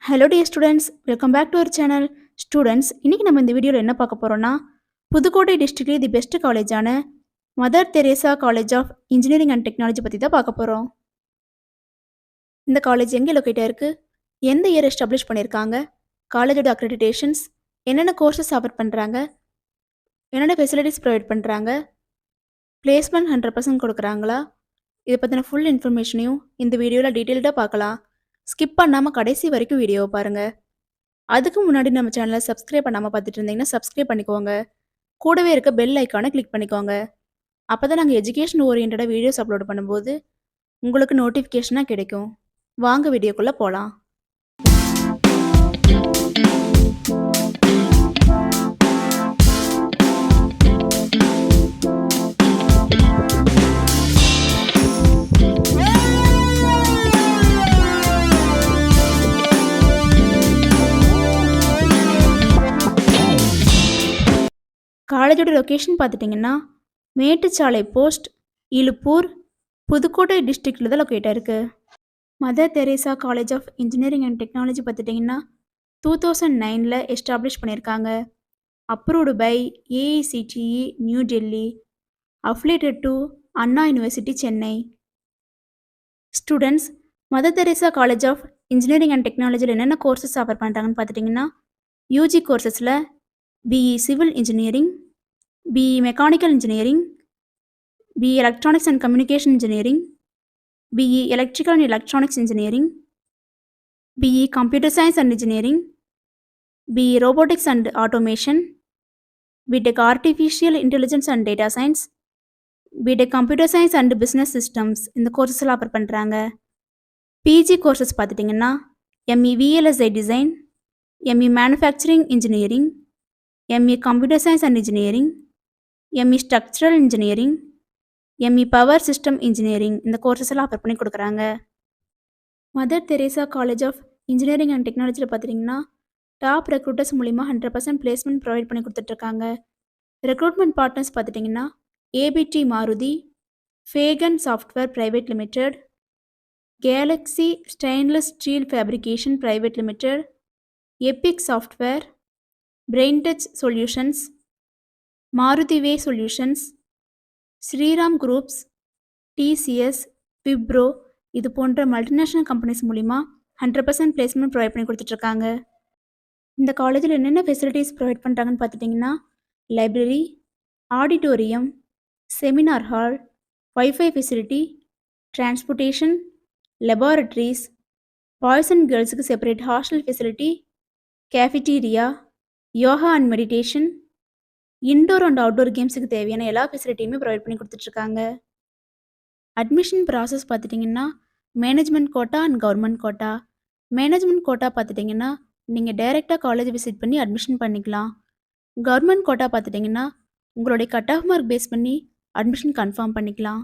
Hello dear students, welcome back to our channel. Students, இன்னைக்கு நம்ம இந்த வீடியோவில் என்ன பார்க்க போகிறோம்னா, புதுக்கோட்டை டிஸ்ட்ரிக்ட்லேயே தி பெஸ்ட் காலேஜான Mother Teresa college of engineering and technology பற்றி தான் பார்க்க போகிறோம். இந்த காலேஜ் எங்கே லொக்கேட் ஆயிருக்கு, எந்த இயர் எஸ்டாப்ளிஷ் பண்ணியிருக்காங்க, காலேஜோட அக்ரெடிடேஷன்ஸ், என்னென்ன கோர்சஸ் ஆஃபர் பண்ணுறாங்க, என்னென்ன ஃபெசிலிட்டிஸ் ப்ரொவைட் பண்ணுறாங்க, பிளேஸ்மெண்ட் 100% கொடுக்குறாங்களா, இதை பற்றின ஃபுல் இன்ஃபர்மேஷனையும் இந்த வீடியோவில் டீட்டெயில்டாக பார்க்கலாம். ஸ்கிப் பண்ணாமல் கடைசி வரைக்கும் வீடியோவை பாருங்கள். அதுக்கு முன்னாடி நம்ம சேனலை சப்ஸ்கிரைப் பண்ணாமல் பார்த்துட்டு இருந்தீங்கன்னா சப்ஸ்கிரைப் பண்ணிக்கோங்க. கூடவே இருக்க பெல் ஐக்கானை கிளிக் பண்ணிக்கோங்க. அப்போ தான் நாங்கள் எஜுகேஷன் ஓரியன்டாக வீடியோஸ் அப்லோட் பண்ணும்போது உங்களுக்கு நோட்டிஃபிகேஷனாக கிடைக்கும். வாங்க வீடியோக்குள்ளே போகலாம். காலேஜோட லொக்கேஷன் பார்த்துட்டிங்கன்னா மேட்டுச்சாலை போஸ்ட், இலுப்பூர், புதுக்கோட்டை டிஸ்ட்ரிக்டில் தான் லொக்கேட்டாக இருக்குது. Mother Teresa college of engineering and technology பார்த்துட்டிங்கன்னா 2009 எஸ்டாப்ளிஷ் பண்ணியிருக்காங்க. Approved by AICTE new Delhi, affiliated to Anna university Chennai. Students, Mother Teresa college of engineering and டெக்னாலஜியில் என்னென்ன கோர்சஸ் ஆஃபர் பண்ணுறாங்கன்னு பார்த்துட்டிங்கன்னா, யூஜி கோர்சஸில் BE civil engineering, BE Mechanical Engineering, BE Electronics and Communication Engineering, BE Electrical and Electronics Engineering, BE Computer Science and Engineering, BE Robotics and Automation, BTech Artificial Intelligence and Data Science, BTech Computer Science and Business Systems இந்த கோர்சஸ்லாம் offer பண்ணுறாங்க. PG courses பார்த்துட்டிங்கன்னா ME VLSI Design, ME Manufacturing Engineering, ME Computer Science and Engineering, ME Structural Engineering, ME Power System Engineering இந்த courses எல்லாம் offer பண்ணி கொடுக்குறாங்க. Mother Teresa college of engineering and டெக்னாலஜியில் பார்த்துட்டிங்கன்னா top recruiters மூலிமா 100% placement provide பண்ணி கொடுத்துட்ருக்காங்க. ரெக்ரூட்மெண்ட் பார்ட்னர்ஸ் பார்த்துட்டிங்கன்னா ABT Maruti, Fagan software private limited, galaxy stainless steel fabrication private limited, epic software, Braintouch solutions, Maruti way solutions, Shriram groups, TCS, Wipro இது போன்ற multinational companies மூலிமா 100% placement provide பண்ணி கொடுத்துட்ருக்காங்க. இந்த காலேஜில் என்னென்ன ஃபெசிலிட்டிஸ் ப்ரொவைட் பண்ணுறாங்கன்னு பார்த்துட்டிங்கன்னா library, auditorium, seminar hall, wifi facility, transportation, laboratories, boys and கேர்ள்ஸுக்கு separate hostel facility, cafeteria, yoga and meditation, indoor and outdoor கேம்ஸுக்கு தேவையான எல்லா ஃபெசிலிட்டியுமே ப்ரொவைட் பண்ணி கொடுத்துட்ருக்காங்க. அட்மிஷன் ப்ராசஸ் பார்த்துட்டிங்கன்னா management quota and government quota. Management quota பார்த்துட்டிங்கன்னா நீங்கள் டைரெக்டாக காலேஜ் விசிட் பண்ணி அட்மிஷன் பண்ணிக்கலாம். கவர்மெண்ட் கோட்டா பார்த்துட்டிங்கன்னா உங்களுடைய கட் ஆஃப் மார்க் பேஸ் பண்ணி அட்மிஷன் கன்ஃபார்ம் பண்ணிக்கலாம்.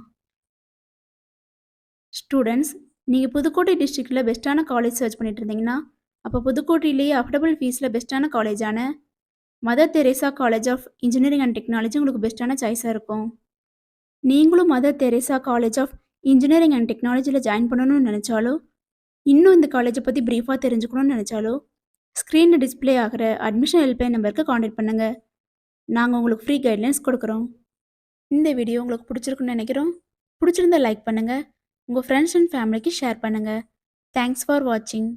ஸ்டூடெண்ட்ஸ், நீங்கள் புதுக்கோட்டை டிஸ்ட்ரிக்டில் பெஸ்ட்டான காலேஜ் சர்ச் பண்ணிட்டு இருந்தீங்கன்னா அப்போ புதுக்கோட்டையிலேயே அஃபோர்டபுள் ஃபீஸில் பெஸ்ட்டான காலேஜான Mother Teresa college of engineering and Technology உங்களுக்கு பெஸ்ட்டான சாய்ஸாக இருக்கும். நீங்களும் Mother Teresa college of engineering and டெக்னாலஜியில் ஜாயின் பண்ணணும்னு நினச்சாலோ, இன்னும் இந்த காலேஜை பற்றி ப்ரீஃபாக தெரிஞ்சுக்கணும்னு நினச்சாலோ, ஸ்க்ரீனில் டிஸ்பிளே ஆகிற அட்மிஷன் ஹெல்ப்லைன் நம்பருக்கு காண்டாக்ட் பண்ணுங்கள். நாங்கள் உங்களுக்கு ஃப்ரீ கைட்லைன்ஸ் கொடுக்குறோம். இந்த வீடியோ உங்களுக்கு பிடிச்சிருக்குன்னு நினைக்கிறோம். பிடிச்சிருந்தா லைக் பண்ணுங்கள், உங்கள் ஃப்ரெண்ட்ஸ் அண்ட் ஃபேமிலிக்கு ஷேர் பண்ணுங்கள். தேங்க்ஸ் ஃபார் வாட்சிங்.